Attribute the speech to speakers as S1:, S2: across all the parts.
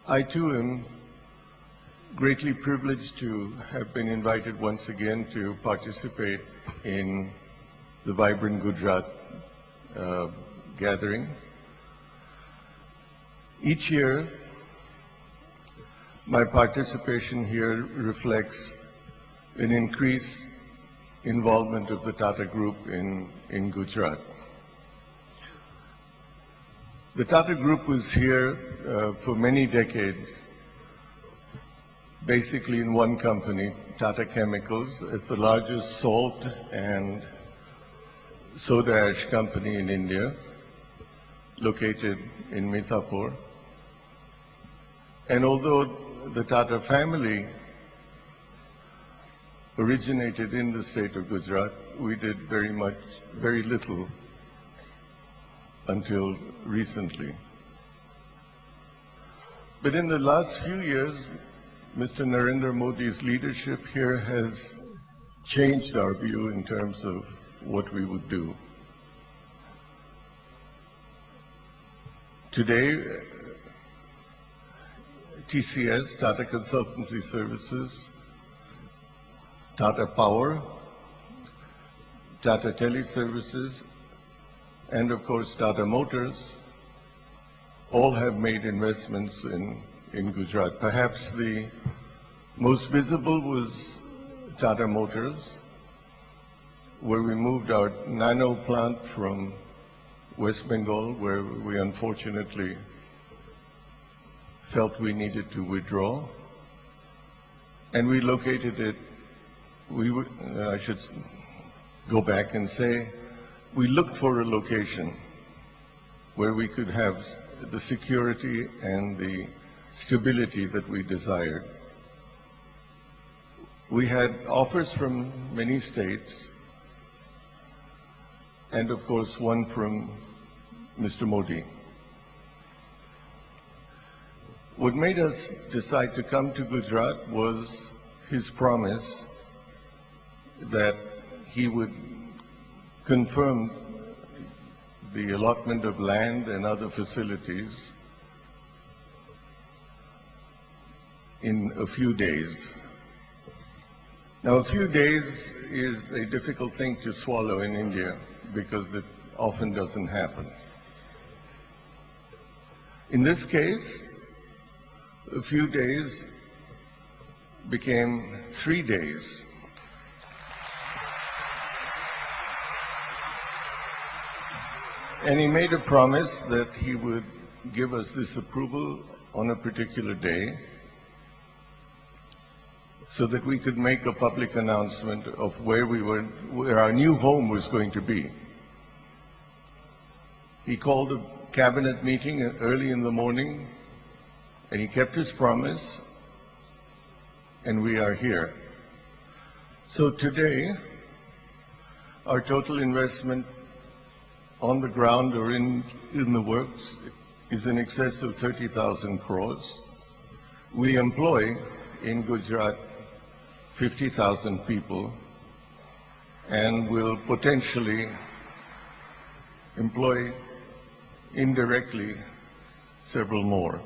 S1: I too am greatly privileged to have been invited once again to participate in the Vibrant Gujarat gathering. Each year, my participation here reflects an increased involvement of the Tata Group in Gujarat. The Tata Group was here for many decades, basically in one company, Tata Chemicals, as the largest salt and soda ash company in India, located in Mithapur. And although the Tata family originated in the state of Gujarat, we did very little until recently. But in the last few years, Mr. Narendra Modi's leadership here has changed our view in terms of what we would do. Today, TCS, Tata Consultancy Services, Tata Power, Tata Teleservices, and of course Tata Motors all have made investments in Gujarat. Perhaps the most visible was Tata Motors, where we moved our nano plant from West Bengal, where we unfortunately felt we needed to withdraw, and we located it. I should go back and say, we looked for a location where we could have the security and the stability that we desired. We had offers from many states, and of course one from Mr. Modi. What made us decide to come to Gujarat was his promise that he would confirm the allotment of land and other facilities in a few days. Now, a few days is a difficult thing to swallow in India because it often doesn't happen. In this case, a few days became 3 days. And he made a promise that he would give us this approval on a particular day so that we could make a public announcement of where our new home was going to be. He called a cabinet meeting early in the morning, and he kept his promise, and we are here. So today, our total investment on the ground or in the works is in excess of 30,000 crores. We employ in Gujarat 50,000 people and will potentially employ indirectly several more.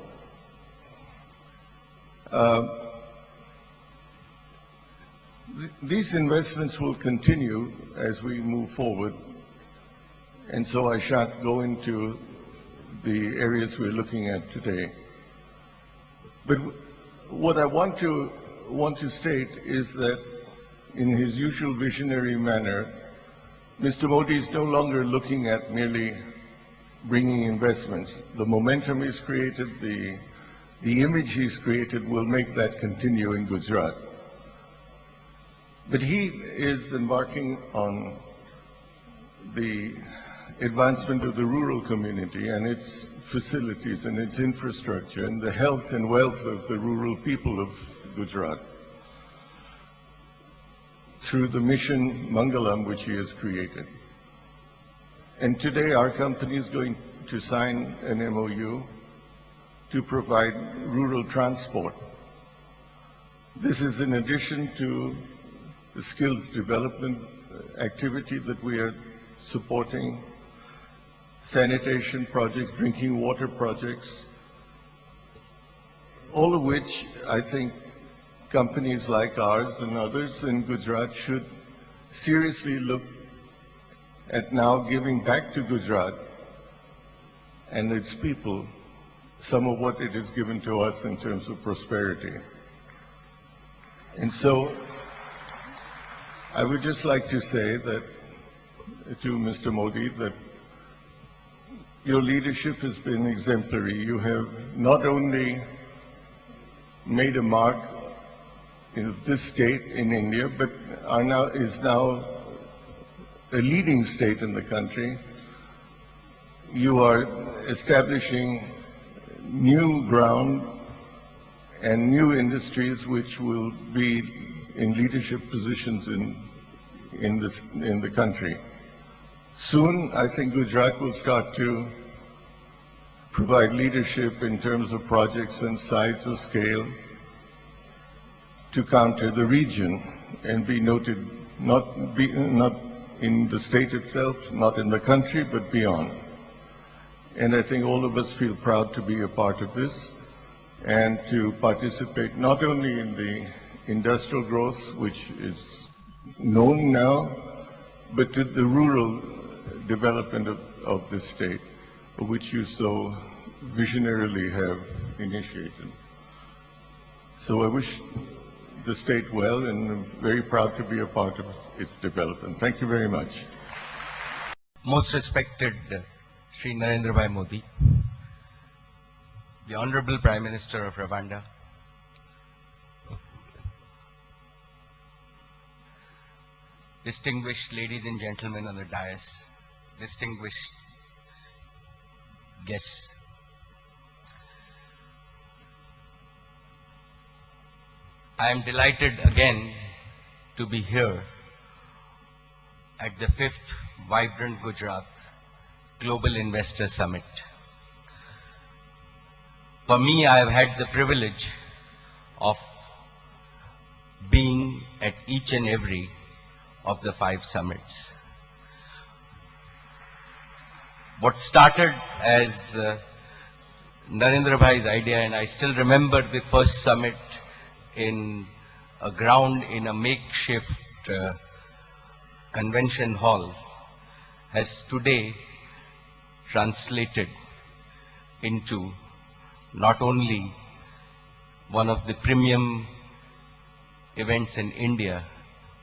S1: These investments will continue as we move forward, and so I shan't go into the areas we're looking at today. But what I want to state is that in his usual visionary manner, Mr. Modi is no longer looking at merely bringing investments. The momentum he's created, the image he's created will make that continue in Gujarat. But he is embarking on the advancement of the rural community and its facilities and its infrastructure and the health and wealth of the rural people of Gujarat through the mission Mangalam which he has created. And today our company is going to sign an MOU to provide rural transport. This is in addition to the skills development activity that we are supporting, sanitation projects, drinking water projects, all of which I think companies like ours and others in Gujarat should seriously look at now giving back to Gujarat and its people some of what it has given to us in terms of prosperity. And so I would just like to say that to Mr. Modi that your leadership has been exemplary. You have not only made a mark in this state in India, but is now a leading state in the country. You are establishing new ground and new industries which will be in leadership positions in the country. Soon, I think Gujarat will start to provide leadership in terms of projects and size or scale to counter the region and be noted not in the state itself, not in the country, but beyond. And I think all of us feel proud to be a part of this and to participate not only in the industrial growth, which is known now, but to the rural development of this state, which you so visionarily have initiated. So I wish the state well, and I'm very proud to be a part of its development. Thank you very much.
S2: Most respected Shri Narendra Bhai Modi, the Honorable Prime Minister of Rwanda, distinguished ladies and gentlemen on the dais, distinguished guests. I am delighted again to be here at the 5th Vibrant Gujarat Global Investor Summit. For me, I have had the privilege of being at each and every of the 5 summits. What started as Narendra Bhai's idea, and I still remember the first summit in a ground in a makeshift convention hall, has today translated into not only one of the premium events in India,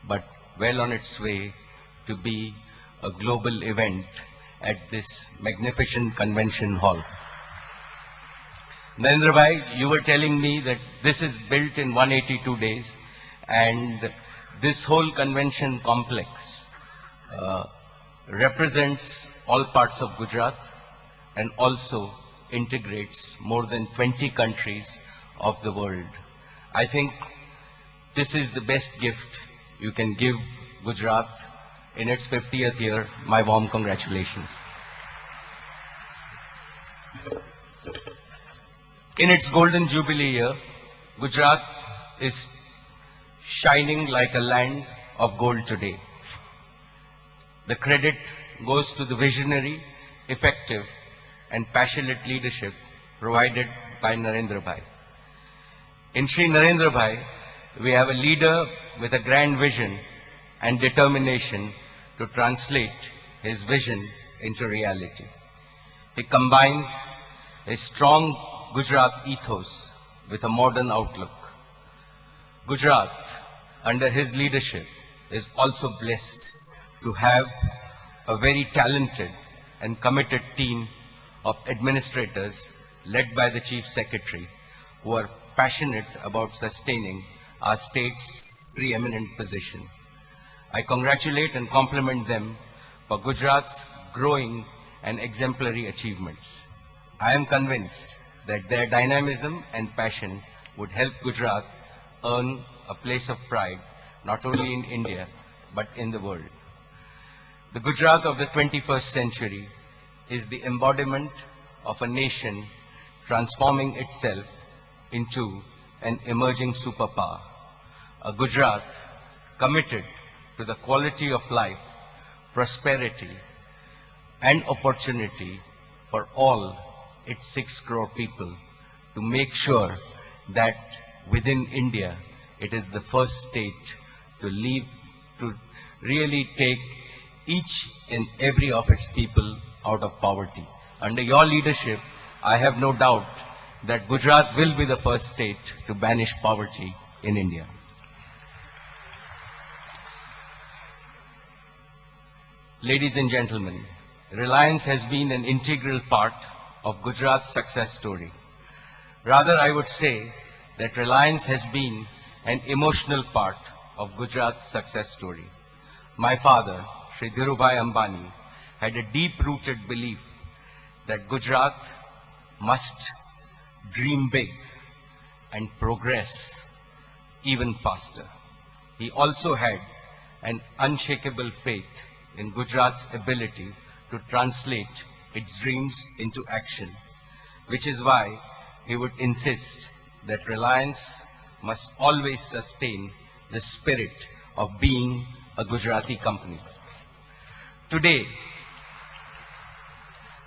S2: but well on its way to be a global event at this magnificent convention hall. Narendra Bhai, you were telling me that this is built in 182 days, and this whole convention complex represents all parts of Gujarat and also integrates more than 20 countries of the world. I think this is the best gift you can give Gujarat in its 50th year. My warm congratulations. In its golden jubilee year, Gujarat is shining like a land of gold today. The credit goes to the visionary, effective, and passionate leadership provided by Narendra Bhai. In Shri Narendra Bhai, we have a leader with a grand vision and determination to translate his vision into reality. He combines a strong Gujarat ethos with a modern outlook. Gujarat, under his leadership, is also blessed to have a very talented and committed team of administrators led by the Chief Secretary, who are passionate about sustaining our state's preeminent position. I congratulate and compliment them for Gujarat's growing and exemplary achievements. I am convinced that their dynamism and passion would help Gujarat earn a place of pride, not only in India, but in the world. The Gujarat of the 21st century is the embodiment of a nation transforming itself into an emerging superpower. A Gujarat committed to the quality of life, prosperity, and opportunity for all its 6 crore people, to make sure that within India, it is the first state to really take each and every of its people out of poverty. Under your leadership, I have no doubt that Gujarat will be the first state to banish poverty in India. Ladies and gentlemen, Reliance has been an integral part of Gujarat's success story. Rather, I would say that Reliance has been an emotional part of Gujarat's success story. My father, Shri Dhirubhai Ambani, had a deep-rooted belief that Gujarat must dream big and progress even faster. He also had an unshakable faith in Gujarat's ability to translate its dreams into action, which is why he would insist that Reliance must always sustain the spirit of being a Gujarati company. Today,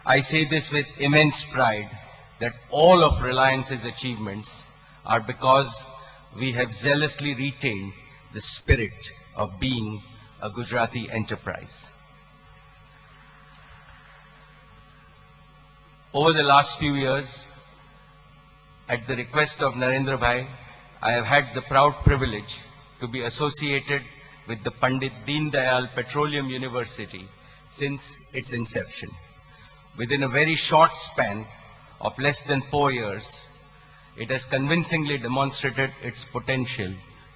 S2: I say this with immense pride that all of Reliance's achievements are because we have zealously retained the spirit of being a Gujarati enterprise. Over the last few years, at the request of Narendra Bhai, I have had the proud privilege to be associated with the Pandit Deen Dayal Petroleum University since its inception. Within a very short span of less than 4 years, it has convincingly demonstrated its potential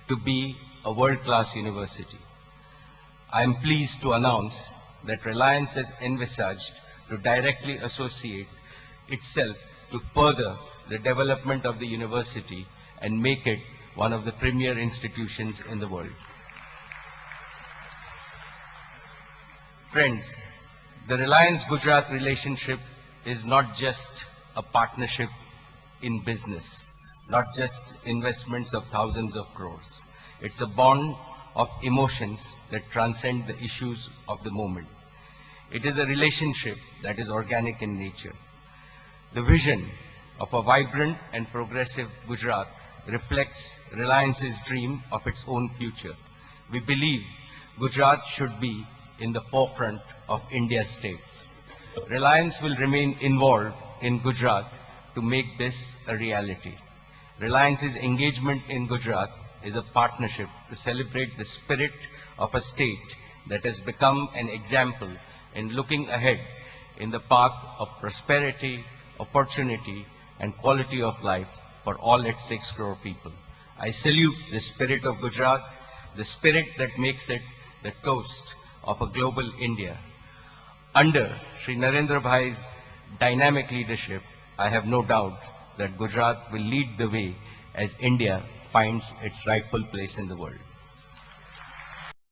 S2: to be a world-class university. I am pleased to announce that Reliance has envisaged to directly associate itself to further the development of the university and make it one of the premier institutions in the world. Friends, the Reliance-Gujarat relationship is not just a partnership in business, not just investments of thousands of crores. It's a bond of emotions that transcend the issues of the moment. It is a relationship that is organic in nature. The vision of a vibrant and progressive Gujarat reflects Reliance's dream of its own future. We believe Gujarat should be in the forefront of India's states. Reliance will remain involved in Gujarat to make this a reality. Reliance's engagement in Gujarat is a partnership to celebrate the spirit of a state that has become an example in looking ahead in the path of prosperity, opportunity, and quality of life for all its 6 crore people. I salute the spirit of Gujarat, the spirit that makes it the toast of a global India. Under Shri Narendra Bhai's dynamic leadership, I have no doubt that Gujarat will lead the way as India finds its rightful place in the world.